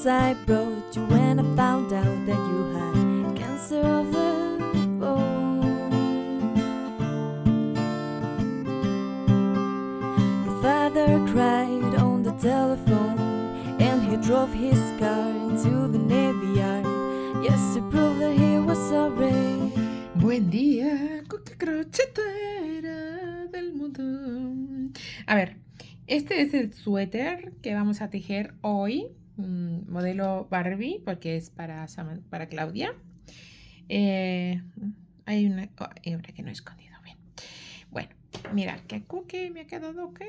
I brought you when I found out that you had cancer of the bone. Your father cried on the telephone, and he drove his car into the Navy Yard, yes, to prove that he was sorry. Buen día, cuca crochetera del mundo. A ver, este es el suéter que vamos a tejer hoy, modelo Barbie, porque es para Claudia. Hay una hebra que no he escondido bien. Bueno, mirad qué cookie me ha quedado que.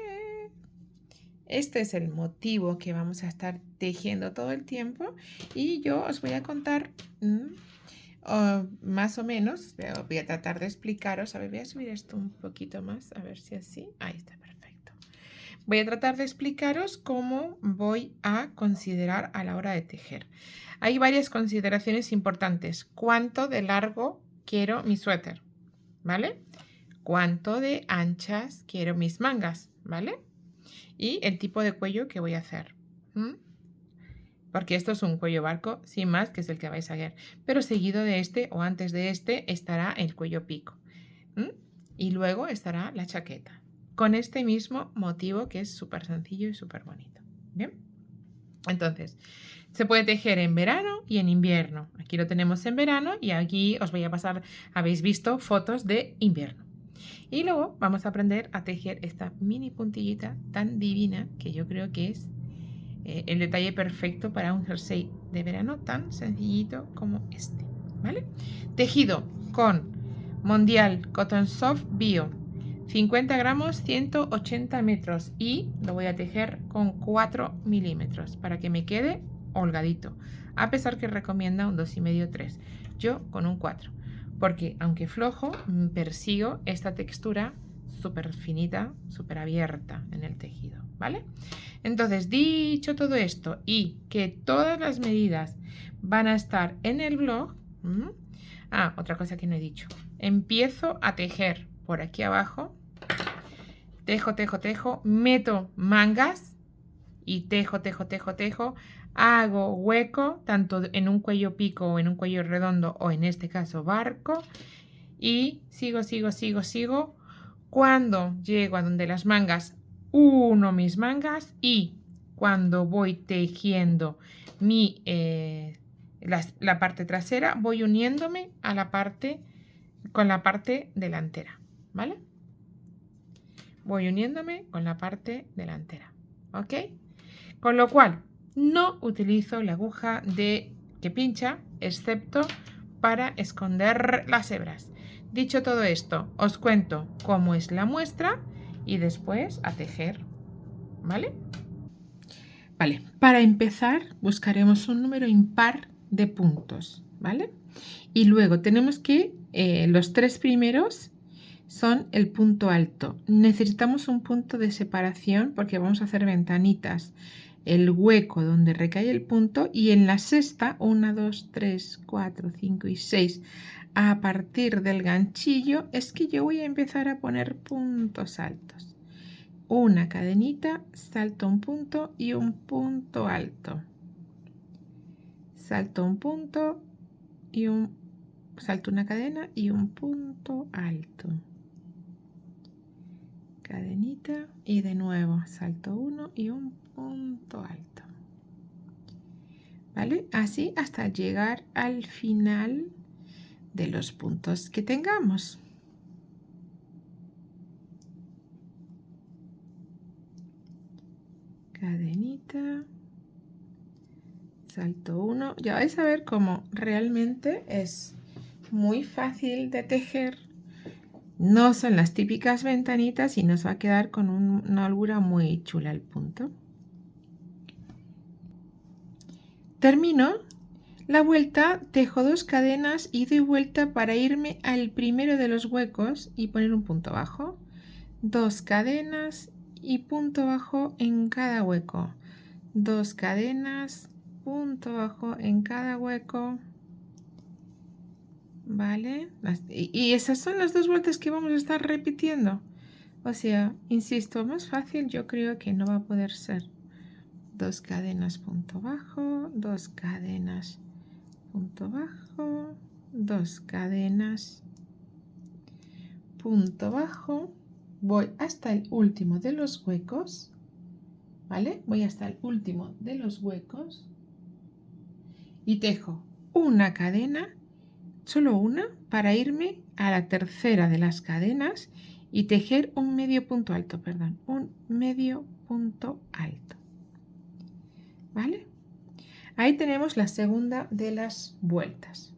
Este es el motivo que vamos a estar tejiendo todo el tiempo y yo os voy a contar más o menos, voy a tratar de explicaros. A ver, voy a subir esto un poquito más, a ver si así, ahí está, perfecto. Voy a tratar de explicaros cómo voy a considerar a la hora de tejer. Hay varias consideraciones importantes. ¿Cuánto de largo quiero mi suéter? ¿Vale? ¿Cuánto de anchas quiero mis mangas? ¿Vale? Y el tipo de cuello que voy a hacer. Porque esto es un cuello barco, sin más, que es el que vais a ver. Pero seguido de este o antes de este estará el cuello pico. Y luego estará la chaqueta. Con este mismo motivo que es súper sencillo y súper bonito. ¿Bien? Entonces, se puede tejer en verano y en invierno. Aquí lo tenemos en verano y aquí os voy a pasar, habéis visto fotos de invierno. Y luego vamos a aprender a tejer esta mini puntillita tan divina que yo creo que es el detalle perfecto para un jersey de verano tan sencillito como este, ¿vale? Tejido con Mondial Cotton Soft Bio, 50 gramos, 180 metros y lo voy a tejer con 4 milímetros para que me quede holgadito, a pesar que recomienda un 2,5-3, yo con un 4, porque aunque flojo, persigo esta textura súper finita, súper abierta en el tejido, ¿vale? Entonces, dicho todo esto y que todas las medidas van a estar en el blog. Otra cosa que no he dicho. Empiezo a tejer por aquí abajo. Tejo, tejo, tejo. Meto mangas y tejo, tejo, tejo, tejo. Hago hueco tanto en un cuello pico o en un cuello redondo o en este caso barco. Y sigo, sigo, sigo, sigo. Cuando llego a donde las mangas, uno mis mangas y cuando voy tejiendo la parte trasera, voy uniéndome a la parte con la parte delantera, ¿vale? Voy uniéndome con la parte delantera, ¿ok? Con lo cual, no utilizo la aguja que pincha, excepto para esconder las hebras. Dicho todo esto, os cuento cómo es la muestra y después a tejer, ¿vale? Vale, para empezar buscaremos un número impar de puntos, ¿vale? Y luego tenemos que los 3 primeros son el punto alto. Necesitamos un punto de separación porque vamos a hacer ventanitas. El hueco donde recae el punto y en la sexta, 1, 2, 3, 4, 5 y 6, a partir del ganchillo es que yo voy a empezar a poner puntos altos. Una cadenita, salto un punto y un punto alto. Salto un punto y salto una cadena y un punto alto. Cadenita y de nuevo salto uno y un punto alto. ¿Vale? Así hasta llegar al final de los puntos que tengamos. Cadenita, salto 1. Ya vais a ver cómo realmente es muy fácil de tejer. No son las típicas ventanitas y nos va a quedar con una holgura muy chula el punto. Termino la vuelta, tejo 2 cadenas y doy vuelta para irme al primero de los huecos y poner un punto bajo. 2 cadenas y punto bajo en cada hueco. 2 cadenas, punto bajo en cada hueco. ¿Vale? Y esas son las 2 vueltas que vamos a estar repitiendo. O sea, insisto, más fácil yo creo que no va a poder ser. 2 cadenas, punto bajo, 2 cadenas, punto bajo, 2 cadenas, punto bajo, voy hasta el último de los huecos, ¿vale? Voy hasta el último de los huecos y tejo una cadena, solo una, para irme a la tercera de las cadenas y tejer un medio punto alto, perdón, un medio punto alto, ¿vale? Ahí tenemos la segunda de las vueltas.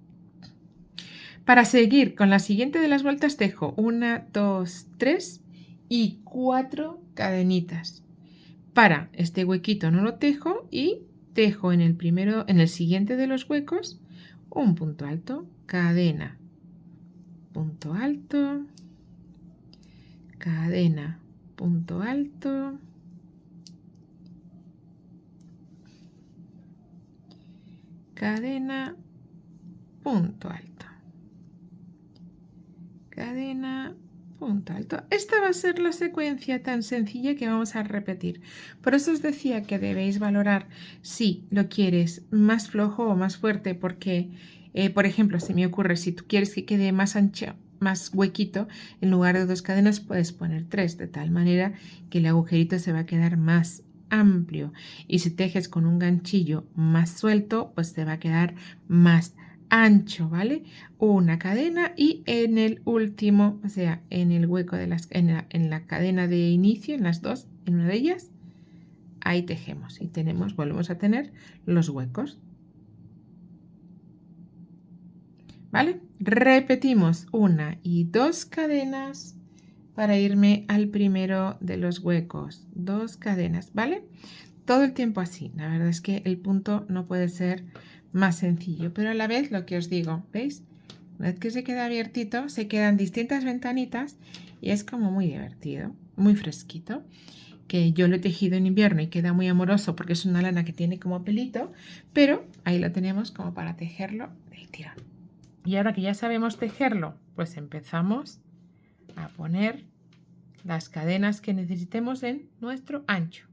Para seguir con la siguiente de las vueltas tejo 1, 2, 3 y 4 cadenitas. Para este huequito no lo tejo y tejo en el siguiente de los huecos un punto alto, cadena, punto alto, cadena, punto alto, cadena, punto alto, cadena, punto alto. Esta va a ser la secuencia tan sencilla que vamos a repetir. Por eso os decía que debéis valorar si lo quieres más flojo o más fuerte, porque, por ejemplo, se me ocurre, si tú quieres que quede más ancho, más huequito, en lugar de 2 cadenas puedes poner 3, de tal manera que el agujerito se va a quedar más amplio. Y si tejes con un ganchillo más suelto, pues te va a quedar más ancho, ¿vale? Una cadena y en el último, o sea, en el hueco de en la cadena de inicio, en las dos, en una de ellas, ahí tejemos y volvemos a tener los huecos. ¿Vale? Repetimos 1 y 2 cadenas para irme al primero de los huecos. 2 cadenas, ¿vale? Todo el tiempo así. La verdad es que el punto no puede ser más sencillo, pero a la vez lo que os digo, ¿veis? Una vez que se queda abiertito, se quedan distintas ventanitas y es como muy divertido, muy fresquito. Que yo lo he tejido en invierno y queda muy amoroso porque es una lana que tiene como pelito, pero ahí lo tenemos como para tejerlo del tirón. Y ahora que ya sabemos tejerlo, pues empezamos a poner las cadenas que necesitemos en nuestro ancho,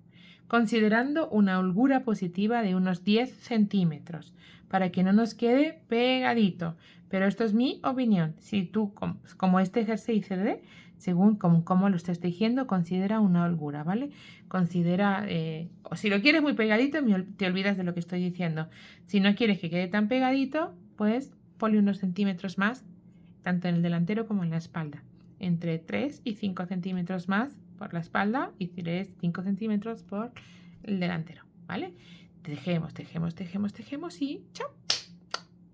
considerando una holgura positiva de unos 10 centímetros para que no nos quede pegadito. Pero esto es mi opinión. Si tú, como este jersey CD, según cómo lo estés tejiendo, considera una holgura, ¿vale? Considera, o si lo quieres muy pegadito, te olvidas de lo que estoy diciendo. Si no quieres que quede tan pegadito, pues ponle unos centímetros más, tanto en el delantero como en la espalda. Entre 3 y 5 centímetros más por la espalda y 5 centímetros por el delantero, ¿vale? Tejemos, tejemos, tejemos, tejemos y ¡chao!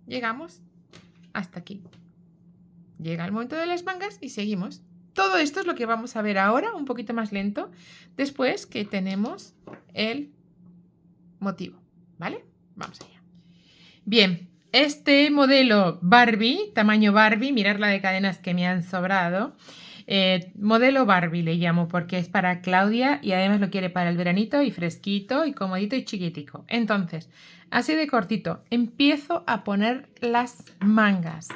Llegamos hasta aquí. Llega el momento de las mangas y seguimos. Todo esto es lo que vamos a ver ahora, un poquito más lento, después que tenemos el motivo, ¿vale? Vamos allá. Bien, este modelo Barbie, tamaño Barbie, mirad la de cadenas que me han sobrado. Modelo Barbie le llamo porque es para Claudia y además lo quiere para el veranito y fresquito y comodito y chiquitico. Entonces, así de cortito, empiezo a poner las mangas.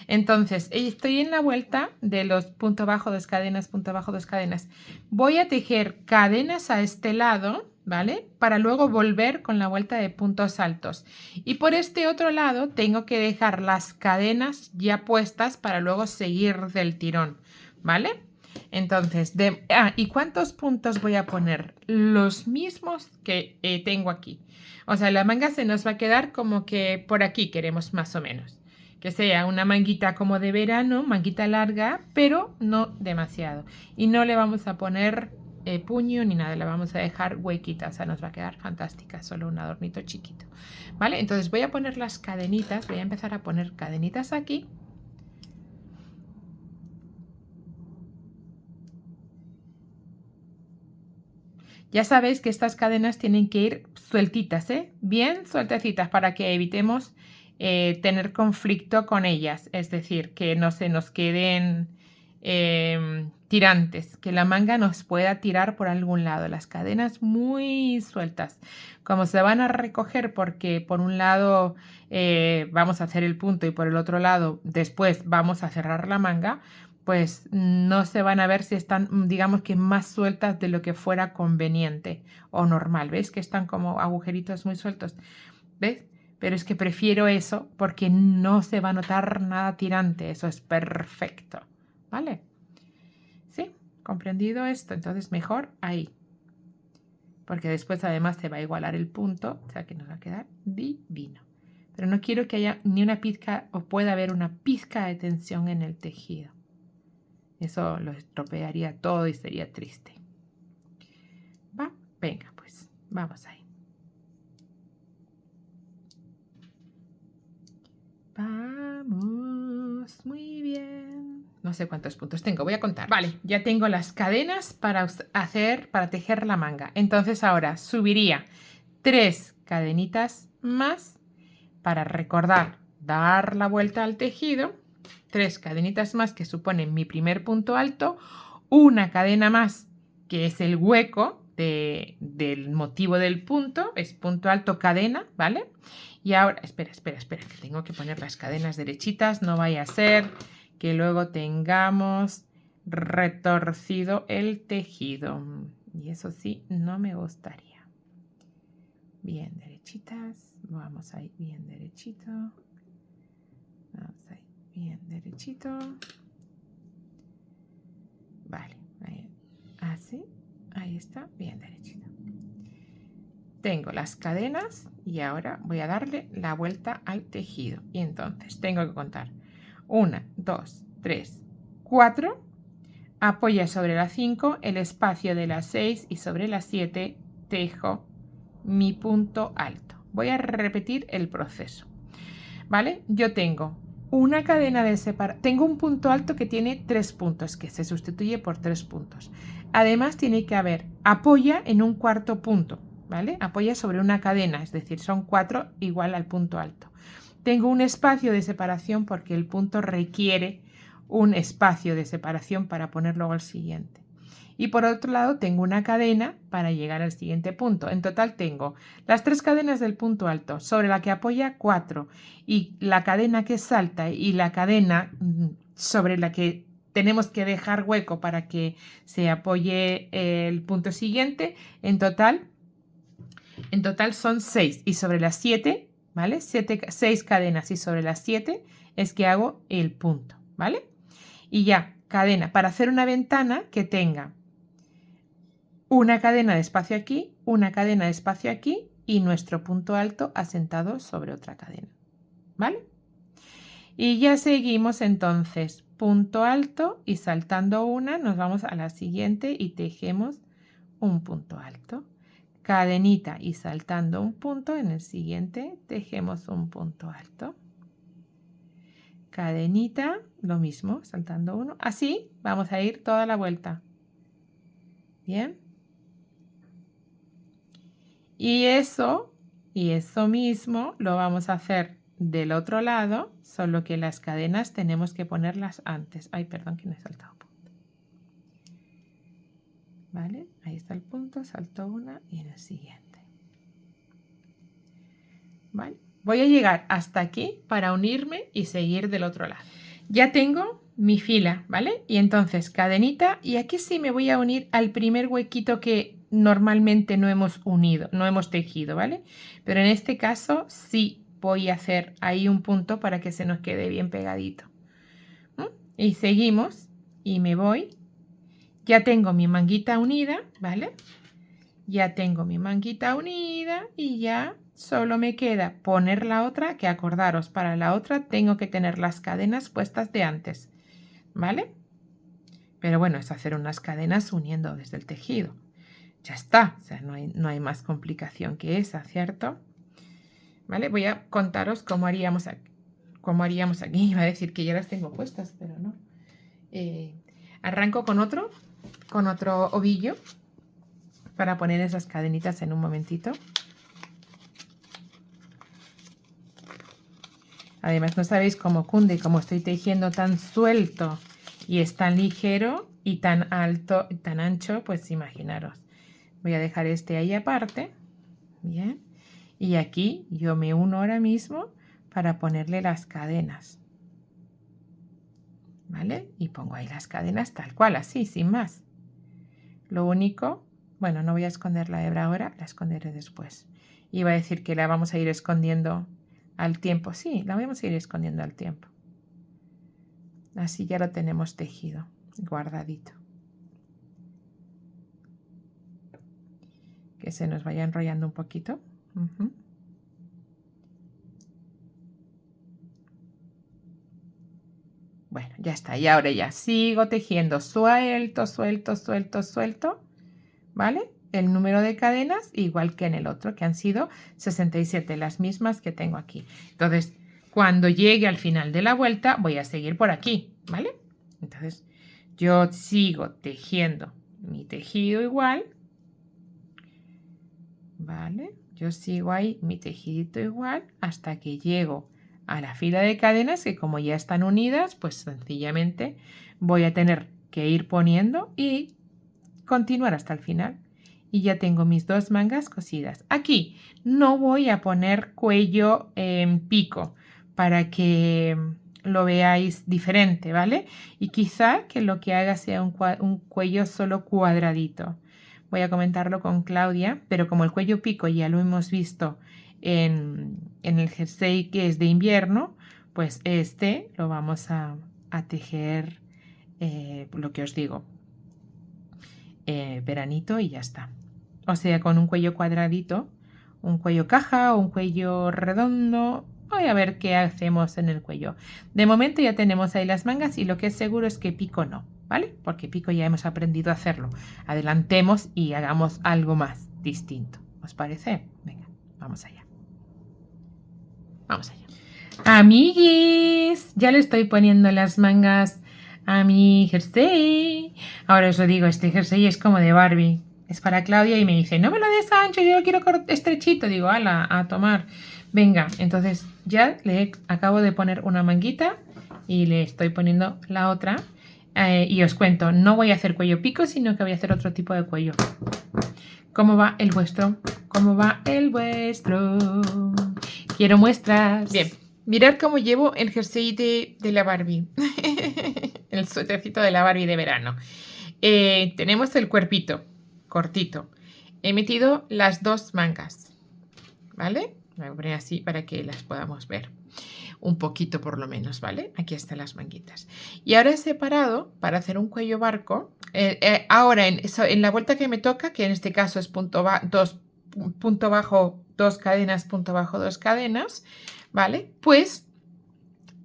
Entonces, estoy en la vuelta de los punto bajo, 2 cadenas, punto bajo, 2 cadenas. Voy a tejer cadenas a este lado, ¿vale? Para luego volver con la vuelta de puntos altos. Y por este otro lado tengo que dejar las cadenas ya puestas para luego seguir del tirón, ¿vale? Entonces, ¿y cuántos puntos voy a poner? Los mismos que tengo aquí. O sea, la manga se nos va a quedar como que por aquí queremos más o menos. Que sea una manguita como de verano, manguita larga, pero no demasiado. Y no le vamos a poner puño ni nada, la vamos a dejar huequita, o sea, nos va a quedar fantástica, solo un adornito chiquito, ¿vale? Entonces voy a poner las cadenitas, voy a empezar a poner cadenitas aquí. Ya sabéis que estas cadenas tienen que ir sueltitas, ¿eh? Bien sueltecitas para que evitemos tener conflicto con ellas, es decir, que no se nos queden tirantes, que la manga nos pueda tirar por algún lado. Las cadenas muy sueltas, como se van a recoger porque por un lado vamos a hacer el punto y por el otro lado después vamos a cerrar la manga, pues no se van a ver si están, digamos que más sueltas de lo que fuera conveniente o normal. ¿Ves que están como agujeritos muy sueltos? ¿Ves? Pero es que prefiero eso porque no se va a notar nada tirante. Eso es perfecto. ¿Vale? ¿Sí? ¿Comprendido esto? Entonces mejor ahí. Porque después además se va a igualar el punto. O sea que nos va a quedar divino. Pero no quiero que haya ni una pizca o pueda haber una pizca de tensión en el tejido. Eso lo estropearía todo y sería triste. ¿Va? Venga, pues vamos ahí. Vamos, muy bien. No sé cuántos puntos tengo, voy a contar. Vale, ya tengo las cadenas para tejer la manga. Entonces ahora subiría 3 cadenitas más para recordar dar la vuelta al tejido. 3 cadenitas más que suponen mi primer punto alto. Una cadena más que es el hueco del motivo del punto. Es punto alto, cadena, ¿vale? Y ahora, espera, que tengo que poner las cadenas derechitas, no vaya a ser que luego tengamos retorcido el tejido. Y eso sí, no me gustaría. Bien derechitas, vamos ahí, bien derechito. Vamos ahí, bien derechito. Vale, ahí, así, ahí está, bien derechito. Tengo las cadenas y ahora voy a darle la vuelta al tejido. Y entonces tengo que contar 1, 2, 3, 4. Apoya sobre la 5 el espacio de la 6 y sobre la 7 tejo mi punto alto. Voy a repetir el proceso. ¿Vale? Yo tengo una cadena de separación. Tengo un punto alto que tiene 3 puntos, que se sustituye por 3 puntos. Además tiene que haber apoya en un cuarto punto. ¿Vale? Apoya sobre una cadena, es decir, son 4 igual al punto alto. Tengo un espacio de separación porque el punto requiere un espacio de separación para poner luego el siguiente. Y por otro lado tengo una cadena para llegar al siguiente punto. En total tengo las 3 cadenas del punto alto sobre la que apoya 4 y la cadena que salta y la cadena sobre la que tenemos que dejar hueco para que se apoye el punto siguiente. En total son 6 y sobre las 7, ¿vale? 6 cadenas y sobre las 7 es que hago el punto, ¿vale? Y ya, cadena, para hacer una ventana que tenga una cadena de espacio aquí, una cadena de espacio aquí y nuestro punto alto asentado sobre otra cadena, ¿vale? Y ya seguimos entonces, punto alto y saltando una nos vamos a la siguiente y tejemos un punto alto. Cadenita y saltando un punto, en el siguiente tejemos un punto alto. Cadenita, lo mismo, saltando uno. Así vamos a ir toda la vuelta. Bien. Y eso mismo lo vamos a hacer del otro lado, solo que las cadenas tenemos que ponerlas antes. Ay, perdón que no he saltado punto. ¿Vale? Ahí está el punto, salto una y en el siguiente. ¿Vale? Voy a llegar hasta aquí para unirme y seguir del otro lado. Ya tengo mi fila, ¿vale? Y entonces cadenita y aquí sí me voy a unir al primer huequito que normalmente no hemos unido, no hemos tejido, ¿vale? Pero en este caso sí voy a hacer ahí un punto para que se nos quede bien pegadito. Y seguimos y me voy. Ya tengo mi manguita unida, ¿vale? Ya tengo mi manguita unida y ya solo me queda poner la otra, que acordaros, para la otra tengo que tener las cadenas puestas de antes, ¿vale? Pero bueno, es hacer unas cadenas uniendo desde el tejido. Ya está, o sea, no hay más complicación que esa, ¿cierto? ¿Vale? Voy a contaros cómo haríamos aquí. Iba a decir que ya las tengo puestas, pero no. Arranco con otro ovillo para poner esas cadenitas en un momentito. Además, no sabéis cómo cunde, como estoy tejiendo tan suelto y es tan ligero y tan alto, tan ancho, pues imaginaros. Voy a dejar este ahí aparte. Bien. Y aquí yo me uno ahora mismo para ponerle las cadenas. ¿vale? Y pongo ahí las cadenas tal cual, así, sin más. Lo único, bueno, no voy a esconder la hebra ahora, la esconderé después. Iba a decir que la vamos a ir escondiendo al tiempo. Sí, la vamos a ir escondiendo al tiempo. Así ya lo tenemos tejido, guardadito. Que se nos vaya enrollando un poquito. Bueno, ya está. Y ahora ya sigo tejiendo suelto, suelto, suelto, suelto. ¿Vale? El número de cadenas igual que en el otro, que han sido 67, las mismas que tengo aquí. Entonces, cuando llegue al final de la vuelta, voy a seguir por aquí, ¿vale? Entonces, yo sigo tejiendo mi tejido igual, ¿vale? Yo sigo ahí mi tejidito igual hasta que llego a la fila de cadenas, que como ya están unidas, pues sencillamente voy a tener que ir poniendo y continuar hasta el final. Y ya tengo mis 2 mangas cosidas. Aquí no voy a poner cuello en pico para que lo veáis diferente, ¿vale? Y quizá que lo que haga sea un cuello solo cuadradito. Voy a comentarlo con Claudia, pero como el cuello pico ya lo hemos visto en el jersey que es de invierno, pues este lo vamos a tejer, lo que os digo, veranito y ya está. O sea, con un cuello cuadradito, un cuello caja o un cuello redondo. Voy a ver qué hacemos en el cuello. De momento ya tenemos ahí las mangas y lo que es seguro es que pico no, ¿vale? Porque pico ya hemos aprendido a hacerlo. Adelantemos y hagamos algo más distinto. ¿Os parece? Venga, vamos allá. Vamos allá. Amiguis, ya le estoy poniendo las mangas a mi jersey. Ahora os lo digo, este jersey es como de Barbie. Es para Claudia y me dice, no me lo des ancho, yo lo quiero estrechito. Digo, ala, a tomar. Venga, entonces ya le acabo de poner una manguita y le estoy poniendo la otra. Y os cuento, no voy a hacer cuello pico, sino que voy a hacer otro tipo de cuello. ¿Cómo va el vuestro? ¿Cómo va el vuestro? Quiero muestras. Bien, mirad cómo llevo el jersey de la Barbie. El suétercito de la Barbie de verano. Tenemos el cuerpito cortito. He metido las 2 mangas, ¿vale? Voy a poner así para que las podamos ver un poquito por lo menos, ¿vale? Aquí están las manguitas. Y ahora he separado para hacer un cuello barco. Ahora en la vuelta que me toca, que en este caso es punto bajo, 2 cadenas, punto bajo, 2 cadenas, ¿vale? Pues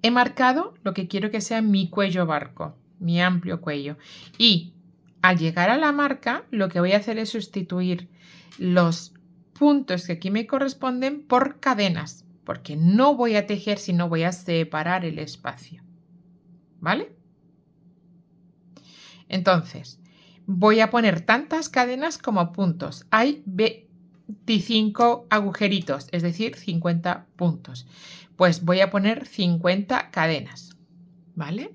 he marcado lo que quiero que sea mi cuello barco, mi amplio cuello. Y al llegar a la marca, lo que voy a hacer es sustituir los puntos que aquí me corresponden por cadenas, porque no voy a tejer, sino voy a separar el espacio, ¿vale? Entonces, voy a poner tantas cadenas como puntos. Hay 25 agujeritos, es decir, 50 puntos. Pues voy a poner 50 cadenas, ¿vale?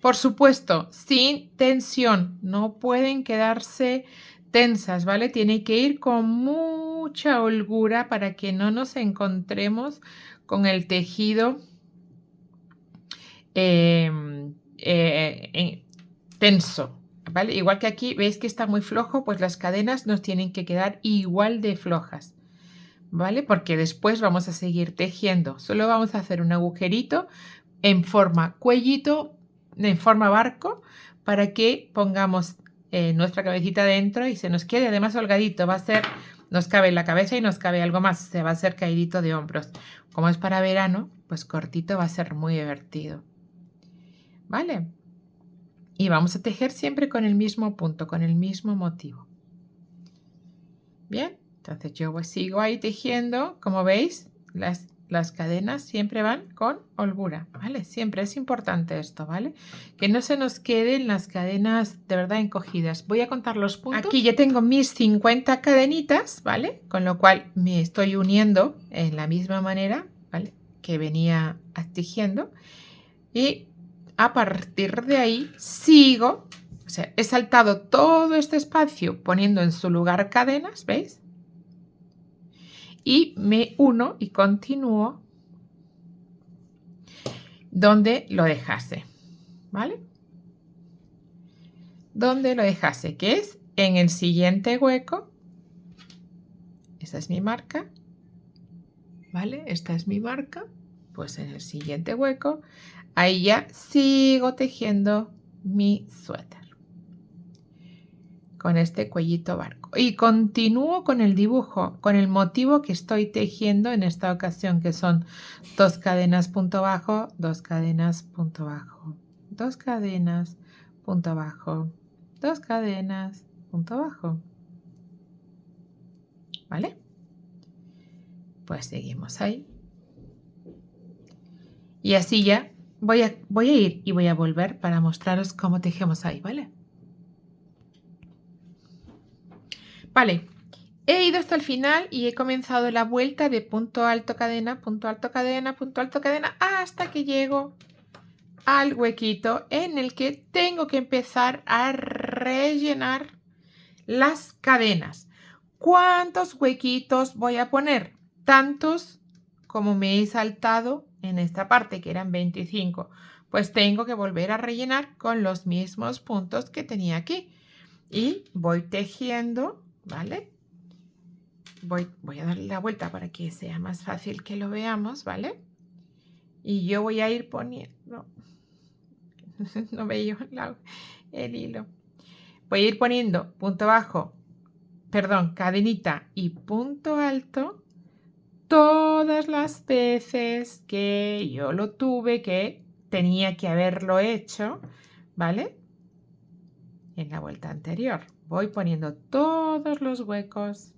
Por supuesto, sin tensión, no pueden quedarse tensas, ¿vale? Tiene que ir con mucha holgura para que no nos encontremos con el tejido tenso, ¿vale? Igual que aquí, veis que está muy flojo, pues las cadenas nos tienen que quedar igual de flojas, ¿vale? Porque después vamos a seguir tejiendo. Solo vamos a hacer un agujerito en forma cuellito, en forma barco, para que pongamos nuestra cabecita dentro y se nos quede además holgadito. Va a ser, nos cabe la cabeza y nos cabe algo más, se va a hacer caidito de hombros. Como es para verano, pues cortito, va a ser muy divertido, ¿vale? Y vamos a tejer siempre con el mismo punto, con el mismo motivo. Bien, entonces yo sigo ahí tejiendo, como veis, las cadenas siempre van con holgura, ¿vale? Siempre es importante esto, ¿vale? Que no se nos queden las cadenas de verdad encogidas. Voy a contar los puntos. Aquí ya tengo mis 50 cadenitas, ¿vale? Con lo cual me estoy uniendo en la misma manera, ¿vale? Que venía tejiendo. Y a partir de ahí sigo, o sea, he saltado todo este espacio poniendo en su lugar cadenas, ¿veis? y me uno y continúo donde lo dejase, ¿vale? Donde lo dejase, que es en el siguiente hueco. Esta es mi marca, ¿vale? Esta es mi marca. Pues en el siguiente hueco, ahí ya sigo tejiendo mi suéter con este cuellito barco y continúo con el dibujo, con el motivo que estoy tejiendo en esta ocasión, que son 2 cadenas punto bajo, 2 cadenas punto bajo, 2 cadenas punto bajo, 2 cadenas punto bajo, ¿vale? Pues seguimos ahí y así ya voy a ir y voy a volver para mostraros cómo tejemos ahí, ¿vale? Vale, he ido hasta el final y he comenzado la vuelta de punto alto cadena, punto alto cadena, punto alto cadena, hasta que llego al huequito en el que tengo que empezar a rellenar las cadenas. ¿Cuántos huequitos voy a poner? Tantos como me he saltado en esta parte, que eran 25. Pues tengo que volver a rellenar con los mismos puntos que tenía aquí. Y voy tejiendo, ¿vale? Voy a darle la vuelta para que sea más fácil que lo veamos, ¿vale? Y yo voy a ir poniendo... No veo el hilo. Voy a ir poniendo punto bajo, perdón, cadenita y punto alto todas las veces que yo lo tuve, que tenía que haberlo hecho, ¿vale? En la vuelta anterior. Voy poniendo todos los huecos,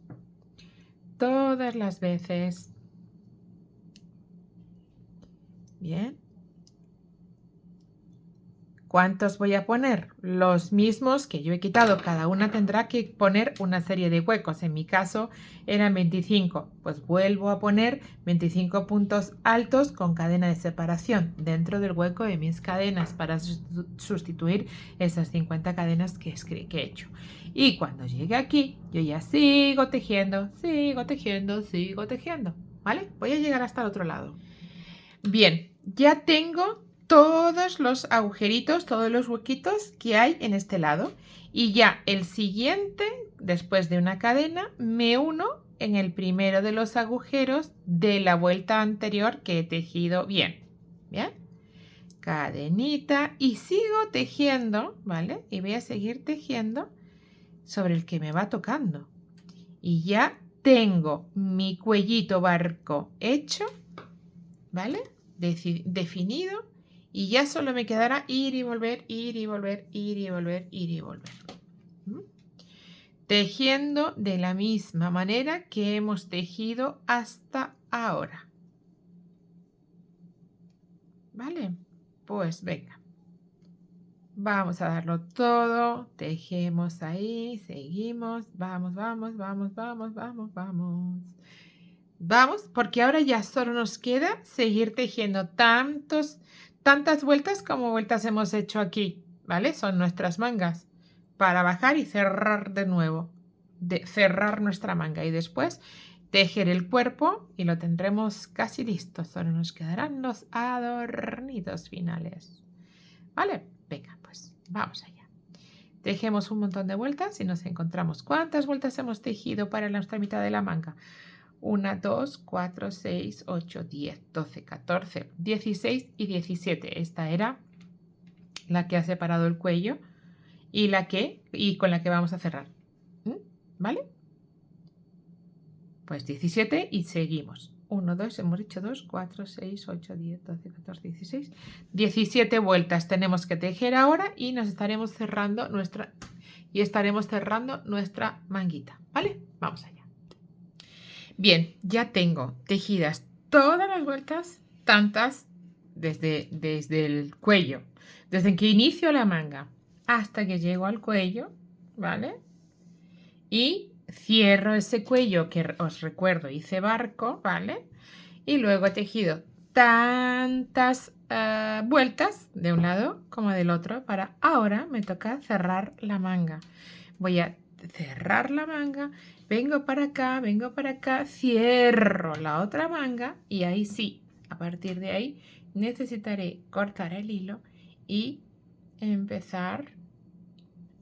todas las veces. Bien. ¿Cuántos voy a poner? Los mismos que yo he quitado. Cada una tendrá que poner una serie de huecos. En mi caso eran 25. Pues vuelvo a poner 25 puntos altos con cadena de separación dentro del hueco de mis cadenas para sustituir esas 50 cadenas que he hecho. Y cuando llegue aquí, yo ya sigo tejiendo, sigo tejiendo, sigo tejiendo. ¿Vale? Voy a llegar hasta el otro lado. Bien, ya tengo todos los agujeritos, todos los huequitos que hay en este lado. Y ya el siguiente, después de una cadena, me uno en el primero de los agujeros de la vuelta anterior que he tejido bien. ¿Bien? Cadenita y sigo tejiendo, ¿vale? Y voy a seguir tejiendo sobre el que me va tocando. Y ya tengo mi cuellito barco hecho, ¿vale? Definido. Y ya solo me quedará ir y volver, ir y volver, ir y volver, ir y volver. Tejiendo de la misma manera que hemos tejido hasta ahora. ¿Vale? Pues venga. Vamos a darlo todo. Tejemos ahí, seguimos. Vamos, vamos, vamos, vamos, vamos, vamos. Vamos, porque ahora ya solo nos queda seguir tejiendo tantas vueltas como vueltas hemos hecho aquí, ¿vale? Son nuestras mangas para bajar y cerrar de nuevo, cerrar nuestra manga y después tejer el cuerpo y lo tendremos casi listo. Solo nos quedarán los adornitos finales, ¿vale? Venga, pues vamos allá. Tejemos un montón de vueltas y nos encontramos. ¿Cuántas vueltas hemos tejido para nuestra mitad de la manga? 1, 2, 4, 6, 8, 10, 12, 14, 16 y 17. Esta era la que ha separado el cuello y con la que vamos a cerrar. ¿Vale? Pues 17 y seguimos. 1, 2, hemos dicho 2, 4, 6, 8, 10, 12, 14, 16. 17 vueltas tenemos que tejer ahora y nos estaremos cerrando nuestra manguita. ¿Vale? Vamos allá. Bien, ya tengo tejidas todas las vueltas, tantas desde el cuello, desde que inicio la manga hasta que llego al cuello, ¿vale? Y cierro ese cuello que os recuerdo hice barco, ¿vale? Y luego he tejido tantas vueltas de un lado como del otro para ahora me toca cerrar la manga. Voy a cerrar la manga, vengo para acá, cierro la otra manga y ahí sí, a partir de ahí necesitaré cortar el hilo y empezar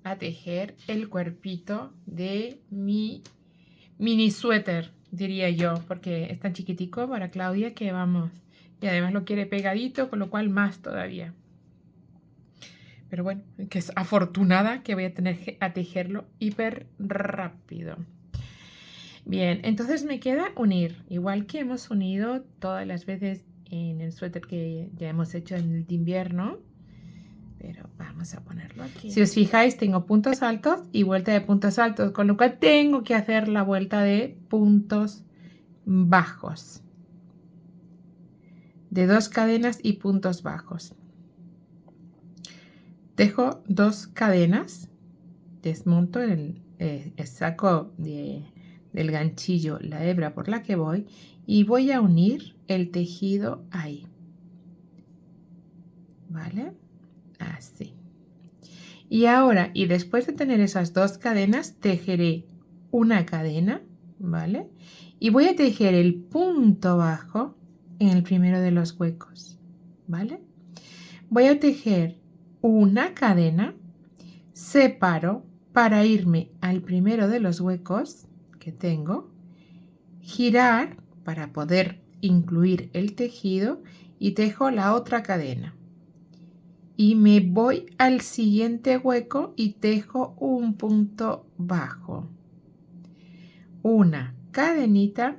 a tejer el cuerpito de mi mini suéter, diría yo, porque es tan chiquitico para Claudia que vamos, y además lo quiere pegadito, con lo cual más todavía. Pero bueno, que es afortunada que voy a tener a tejerlo hiper rápido. Bien, entonces me queda unir, igual que hemos unido todas las veces en el suéter que ya hemos hecho en el de invierno. Pero vamos a ponerlo aquí. Si os fijáis, tengo puntos altos y vuelta de puntos altos, con lo cual tengo que hacer la vuelta de puntos bajos. De 2 cadenas y puntos bajos. Dejo 2 cadenas, desmonto saco del ganchillo la hebra por la que voy y voy a unir el tejido ahí. ¿Vale? Así. Y ahora, y después de tener esas 2 cadenas, tejeré una cadena, ¿vale? Y voy a tejer el punto bajo en el primero de los huecos, ¿vale? Voy a tejer una cadena, separo para irme al primero de los huecos que tengo, girar para poder incluir el tejido y tejo la otra cadena. Y me voy al siguiente hueco y tejo un punto bajo. Una cadenita,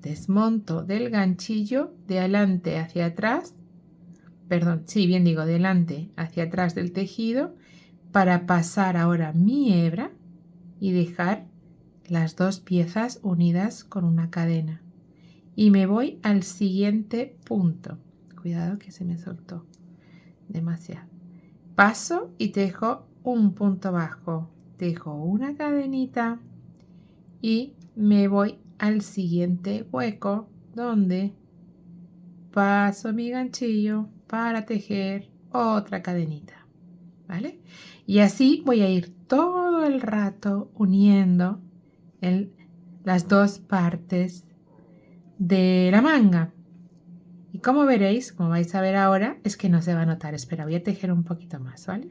desmonto del ganchillo de adelante hacia atrás, perdón, sí, bien digo, delante hacia atrás del tejido, para pasar ahora mi hebra y dejar las 2 piezas unidas con una cadena. Y me voy al siguiente punto. Cuidado que se me soltó demasiado. Paso y tejo un punto bajo. Tejo una cadenita y me voy al siguiente hueco donde paso mi ganchillo para tejer otra cadenita, ¿vale? Y así voy a ir todo el rato uniendo las 2 partes de la manga. Y como veréis, como vais a ver ahora, es que no se va a notar. Espera, voy a tejer un poquito más, ¿vale?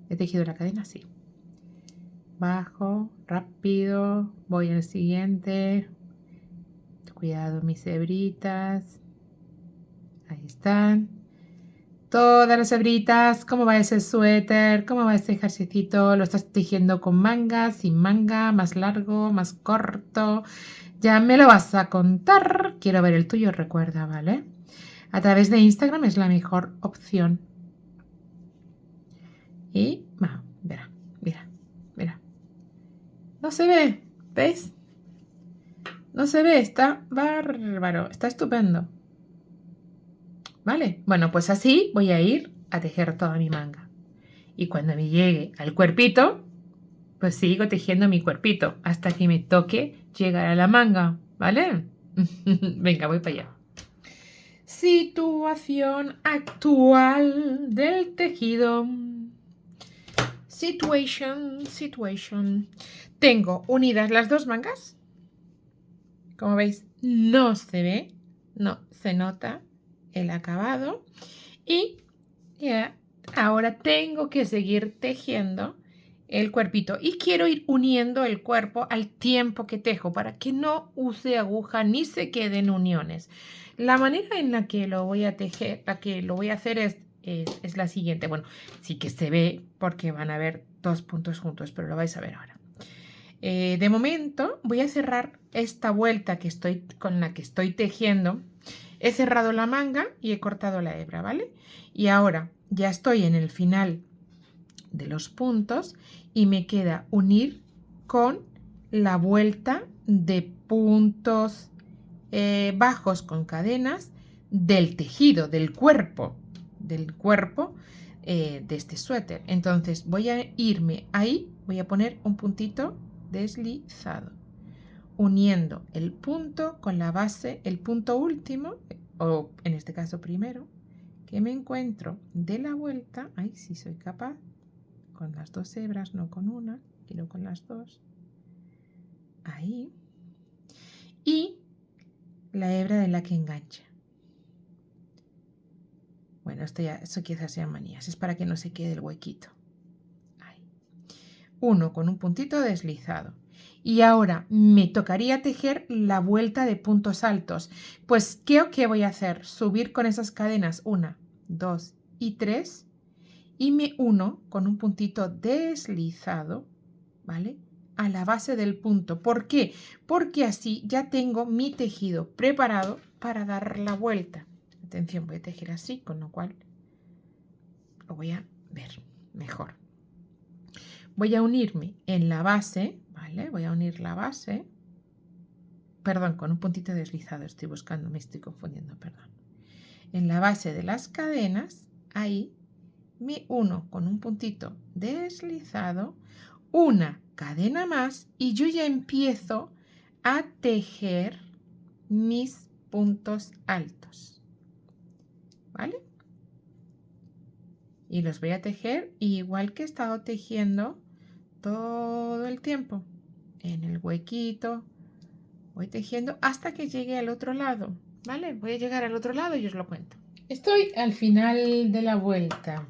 He tejido la cadena así. Bajo, rápido, voy al siguiente. Cuidado mis hebritas. Ahí están. Todas las hebritas. ¿Cómo va ese suéter? ¿Cómo va ese ejercicito? ¿Lo estás tejiendo con manga, sin manga, más largo, más corto? Ya me lo vas a contar. Quiero ver el tuyo, recuerda, ¿vale? A través de Instagram es la mejor opción. Y, mira, mira, mira. No se ve, ¿veis? No se ve, está bárbaro, está estupendo. ¿Vale? Bueno, pues así voy a ir a tejer toda mi manga. Y cuando me llegue al cuerpito, pues sigo tejiendo mi cuerpito hasta que me toque llegar a la manga, ¿vale? Venga, voy para allá. Situación actual del tejido. Situation. Tengo unidas las 2 mangas. Como veis, no se ve, no se nota el acabado. Y ya, ahora tengo que seguir tejiendo el cuerpito y quiero ir uniendo el cuerpo al tiempo que tejo para que no use aguja ni se queden uniones. La manera en la que lo voy a tejer, la que lo voy a hacer es la siguiente. Bueno, sí que se ve porque van a ver 2 puntos juntos, pero lo vais a ver ahora. De momento voy a cerrar esta vuelta con la que estoy tejiendo. He cerrado la manga y he cortado la hebra, ¿vale? Y ahora ya estoy en el final de los puntos y me queda unir con la vuelta de puntos bajos con cadenas del tejido, del cuerpo de este suéter. Entonces voy a irme ahí, voy a poner un puntito deslizado, uniendo el punto con la base, el punto último, o en este caso primero, que me encuentro de la vuelta. Ay, sí soy capaz, con las 2 hebras, no con una. quiero con las dos, ahí, y la hebra de la que engancha. Bueno, eso quizás sean manías, es para que no se quede el huequito. Ahí. Uno con un puntito deslizado. Y ahora me tocaría tejer la vuelta de puntos altos. Pues, ¿qué voy a hacer? Subir con esas cadenas 1, 2 y 3 y me uno con un puntito deslizado, ¿vale? A la base del punto. ¿Por qué? Porque así ya tengo mi tejido preparado para dar la vuelta. Atención, voy a tejer así, con lo cual lo voy a ver mejor. Voy a unirme en la base, ¿vale? Voy a unir la base. Perdón, con un puntito deslizado estoy buscando, me estoy confundiendo, perdón. En la base de las cadenas, ahí me uno con un puntito deslizado, una cadena más y yo ya empiezo a tejer mis puntos altos, ¿vale? Y los voy a tejer igual que he estado tejiendo todo el tiempo. En el huequito voy tejiendo hasta que llegue al otro lado, ¿vale? Voy a llegar al otro lado y os lo cuento. Estoy al final de la vuelta,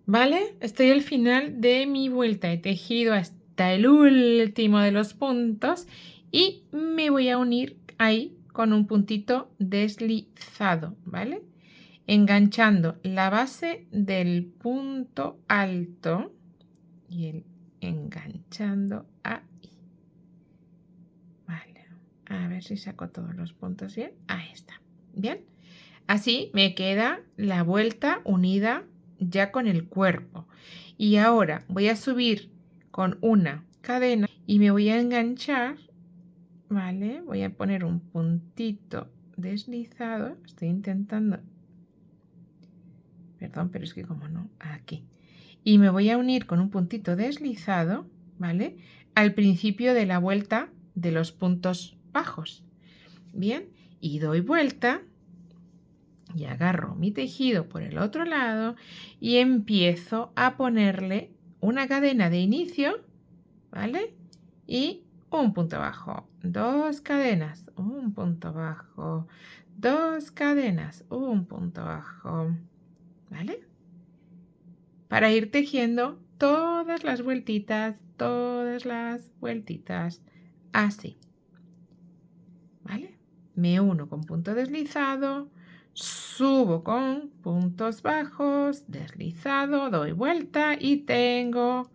¿vale? Estoy al final de mi vuelta. He tejido hasta el último de los puntos y me voy a unir ahí con un puntito deslizado, ¿vale? Enganchando la base del punto alto y enganchando ahí. Vale, a ver si saco todos los puntos bien. Ahí está. Bien, así me queda la vuelta unida ya con el cuerpo. Y ahora voy a subir con una cadena y me voy a enganchar, ¿vale? Voy a poner un puntito deslizado. Estoy intentando... Perdón, pero es que como no, aquí. Y me voy a unir con un puntito deslizado, ¿vale? Al principio de la vuelta de los puntos bajos. Bien, y doy vuelta y agarro mi tejido por el otro lado y empiezo a ponerle una cadena de inicio, ¿vale? Y un punto bajo, dos cadenas, un punto bajo, dos cadenas, un punto bajo, ¿vale? Para ir tejiendo todas las vueltitas, así, ¿vale? Me uno con punto deslizado, subo con puntos bajos, deslizado, doy vuelta y tengo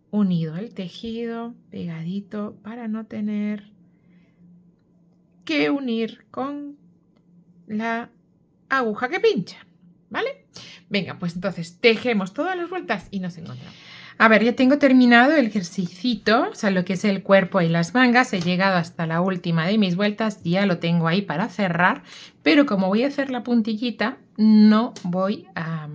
unido el tejido pegadito para no tener que unir con la aguja que pincha, ¿vale? Venga, pues entonces tejemos todas las vueltas y nos encontramos. A ver, ya tengo terminado el ejercicito, o sea, lo que es el cuerpo y las mangas. He llegado hasta la última de mis vueltas, ya lo tengo ahí para cerrar, pero como voy a hacer la puntillita, no voy a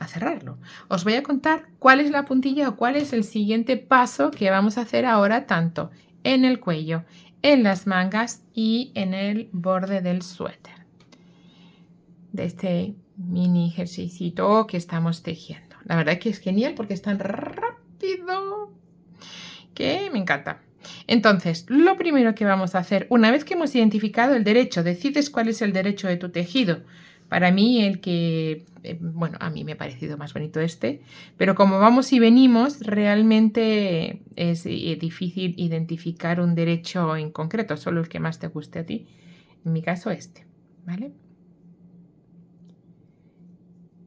cerrarlo. Os voy a contar cuál es la puntilla o cuál es el siguiente paso que vamos a hacer ahora, tanto en el cuello, en las mangas y en el borde del suéter. De este mini ejercicio que estamos tejiendo. La verdad que es genial porque es tan rápido que me encanta. Entonces, lo primero que vamos a hacer, una vez que hemos identificado el derecho, decides cuál es el derecho de tu tejido. Para mí el que, bueno, a mí me ha parecido más bonito este, pero como vamos y venimos, realmente es difícil identificar un derecho en concreto, solo el que más te guste a ti. En mi caso este, ¿vale?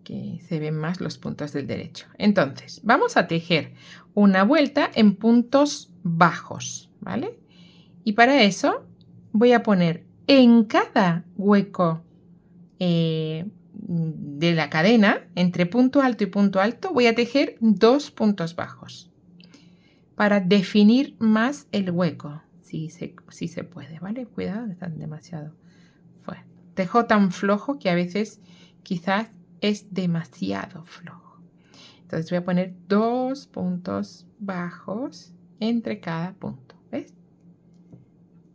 Que se ven más los puntos del derecho. Entonces, vamos a tejer una vuelta en puntos bajos, ¿vale? Y para eso voy a poner en cada hueco de la cadena, entre punto alto y punto alto, voy a tejer 2 puntos bajos para definir más el hueco, si se puede, ¿vale? Cuidado, que están demasiado fuerte. Tejo tan flojo que a veces quizás es demasiado flojo. Entonces voy a poner 2 puntos bajos entre cada punto, ¿ves?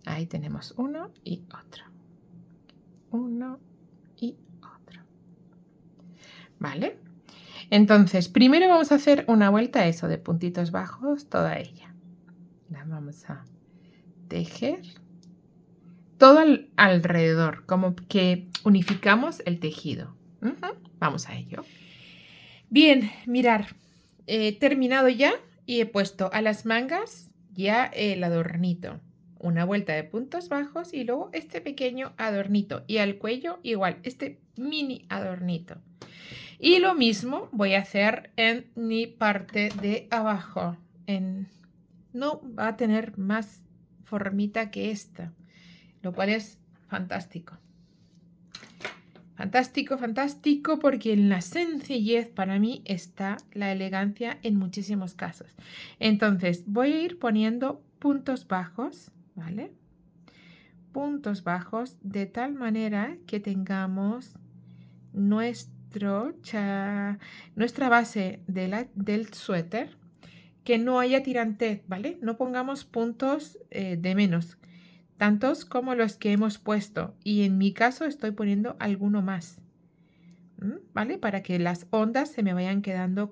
Ahí tenemos uno y otro. Uno y otro. ¿Vale? Entonces, primero vamos a hacer una vuelta a eso de puntitos bajos, toda ella. La vamos a tejer todo alrededor, como que unificamos el tejido. Vamos a ello. Bien, mirar, he terminado ya y he puesto a las mangas ya el adornito. Una vuelta de puntos bajos y luego este pequeño adornito. Y al cuello igual, este mini adornito. Y lo mismo voy a hacer en mi parte de abajo. No va a tener más formita que esta, lo cual es fantástico. Fantástico, fantástico, porque en la sencillez para mí está la elegancia en muchísimos casos. Entonces voy a ir poniendo puntos bajos, ¿vale? Puntos bajos de tal manera que tengamos nuestra base del suéter, que no haya tirantez, ¿vale? No pongamos puntos de menos, tantos como los que hemos puesto, y en mi caso estoy poniendo alguno más, ¿vale? Para que las ondas se me vayan quedando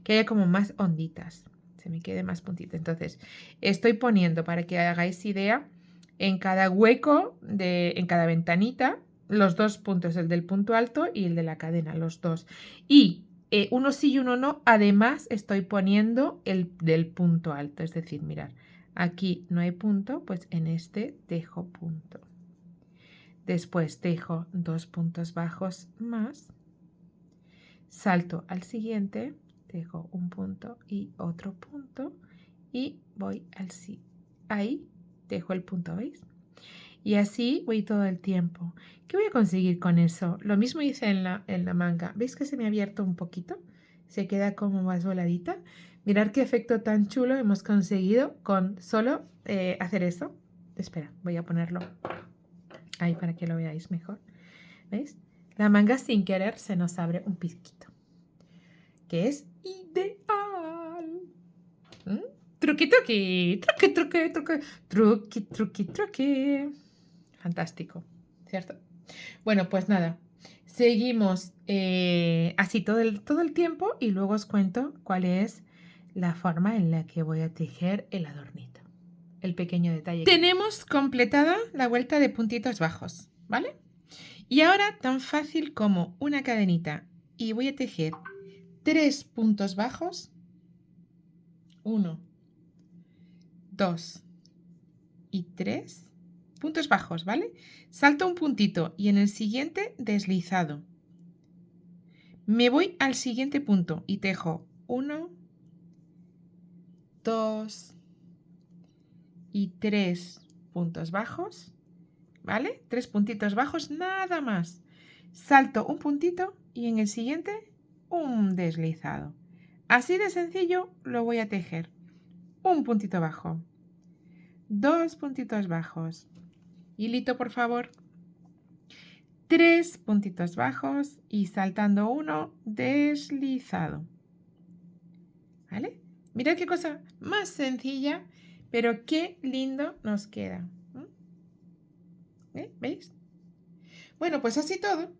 que haya como más onditas, se me quede más puntito. Entonces estoy poniendo, para que hagáis idea, en cada hueco, en cada ventanita, los dos puntos, el del punto alto y el de la cadena, los dos. Y uno sí y uno no, además estoy poniendo el del punto alto, es decir, mirad, aquí no hay punto, pues en este tejo punto. Después tejo 2 puntos bajos más, salto al siguiente, tejo un punto y otro punto y voy ahí tejo el punto, ¿veis? Y así voy todo el tiempo. ¿Qué voy a conseguir con eso? Lo mismo hice en la manga. ¿Veis que se me ha abierto un poquito? Se queda como más voladita. Mirad qué efecto tan chulo hemos conseguido con solo hacer eso. Espera, voy a ponerlo ahí para que lo veáis mejor. ¿Veis? La manga sin querer se nos abre un pizquito, que es ideal. Truqui, truqui, truqui, truqui, truqui, truqui, truqui, truqui. Fantástico, ¿cierto? Bueno, pues nada, seguimos así todo el tiempo y luego os cuento cuál es la forma en la que voy a tejer el adornito, el pequeño detalle. Tenemos completada la vuelta de puntitos bajos, ¿vale? Y ahora tan fácil como una cadenita y voy a tejer 3 puntos bajos, 1, 2 y 3 puntos bajos, ¿vale? Salto un puntito y en el siguiente deslizado. Me voy al siguiente punto y tejo 1, 2 y 3 puntos bajos, ¿vale? 3 puntitos bajos, nada más. Salto un puntito y en el siguiente un deslizado. Así de sencillo lo voy a tejer. Un puntito bajo, 2 puntitos bajos, hilito por favor, 3 puntitos bajos y saltando uno deslizado, ¿vale? Mirad qué cosa más sencilla, pero qué lindo nos queda. ¿Veis? Bueno, pues así toda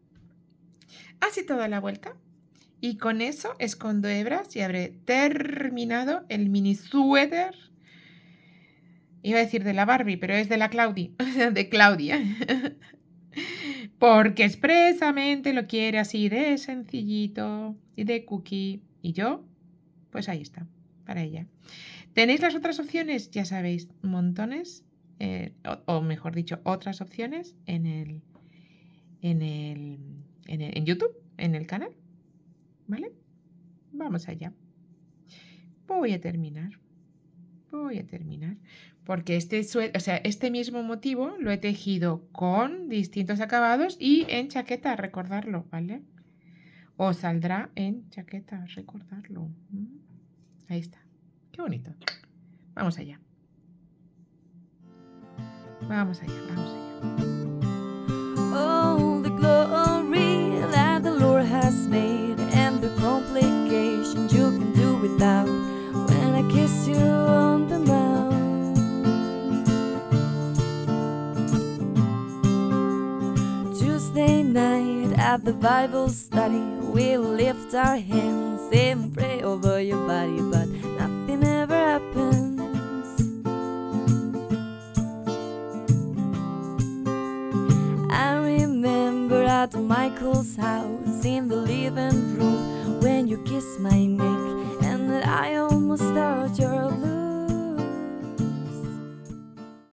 la vuelta. Y con eso escondo hebras y habré terminado el mini suéter. Iba a decir de la Barbie, pero es de la de Claudia. Porque expresamente lo quiere así de sencillito y de cookie. Y yo, pues ahí está, para ella. ¿Tenéis las otras opciones? Ya sabéis, montones, o mejor dicho, otras opciones en YouTube, en el canal. ¿Vale? Vamos allá. Voy a terminar. Porque este mismo motivo lo he tejido con distintos acabados y en chaqueta, recordarlo, ¿vale? O saldrá en chaqueta, recordarlo. Ahí está. Qué bonito. Vamos allá. Oh, the glory that the Lord has made, and the complications you can do without when I kiss you on the mouth. Tuesday night at the Bible study, we'll lift our hands and pray over your body, but nothing ever happens. I remember at Michael's house in the living room when you kissed my name.